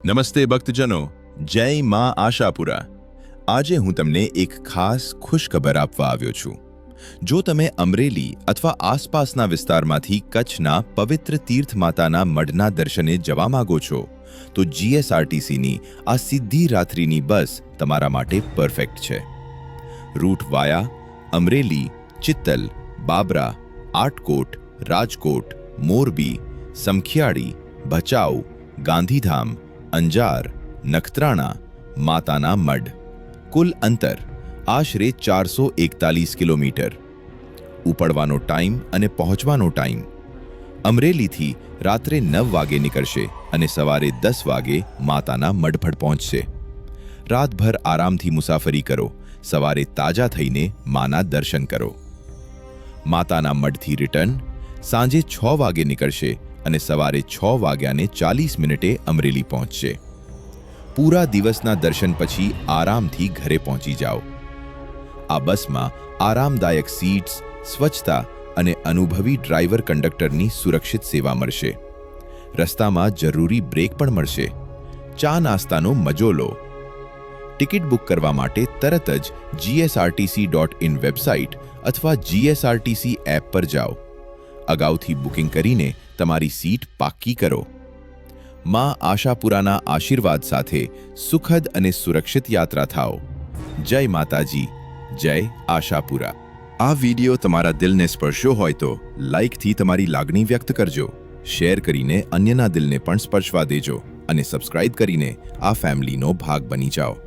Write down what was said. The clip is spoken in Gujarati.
નમસ્તે ભક્તજનો, જય માં આશાપુરા। આજે હું તમને એક ખાસ ખુશખબર આપવા આવ્યો છું। જો તમે અમરેલી અથવા આસપાસના વિસ્તારમાંથી કચ્છના પવિત્ર તીર્થ માતાના મઢના દર્શને જવા માંગો છો તો જીએસઆરટીસીની આ સીધી રાત્રિની બસ તમારા માટે પરફેક્ટ છે। રૂટ વાયા અમરેલી, ચિત્તલ, બાબરા, આટકોટ, રાજકોટ, મોરબી, સમખિયાળી, ભચાઉ, ગાંધીધામ, અંજાર, નખત્રાણા, માતાના મઢ। કુલ અંતર આશરે 441 કિલોમીટર। ઉપડવાનો ટાઈમ અને પહોંચવાનો ટાઈમ અમરેલીથી રાત્રે 9 વાગે નીકળશે અને સવારે 10 વાગે માતાના મઢ પહોંચશે। રાતભર આરામથી મુસાફરી કરો, સવારે તાજા થઈને માના દર્શન કરો। માતાના મઢથી રિટર્ન સાંજે 6 વાગે નીકળશે અને સવારે 6 વાગ્યાને 40 મિનિટે અમરેલી પહોંચશે। પૂરા દિવસના દર્શન પછી આરામથી ઘરે પહોંચી જાઓ। આ બસમાં આરામદાયક સીટ્સ, સ્વચ્છતા અને અનુભવી ડ્રાઈવર કંડક્ટરની સુરક્ષિત સેવા મળશે। રસ્તામાં જરૂરી બ્રેક પણ મળશે। ચા નાસ્તાનો મજો લો। ટિકિટ બુક કરવા માટે તરત જ gsrtc.in વેબસાઇટ અથવા જીએસઆરટીસી એપ પર જાઓ। અગાઉથી બુકિંગ કરીને તમારી સીટ પાક્કી કરો। માં આશાપુરાના આશીર્વાદ સાથે સુખદ અને સુરક્ષિત યાત્રા થાઓ। જય માતાજી, જય આશાપુરા। આ વિડીયો તમારા દિલને સ્પર્શ્યો હોય તો લાઇકથી તમારી લાગણી વ્યક્ત કરજો, શેર કરીને અન્યના દિલને પણ સ્પર્શવા દેજો અને સબસ્ક્રાઇબ કરીને આ ફેમિલીનો ભાગ બની જાઓ।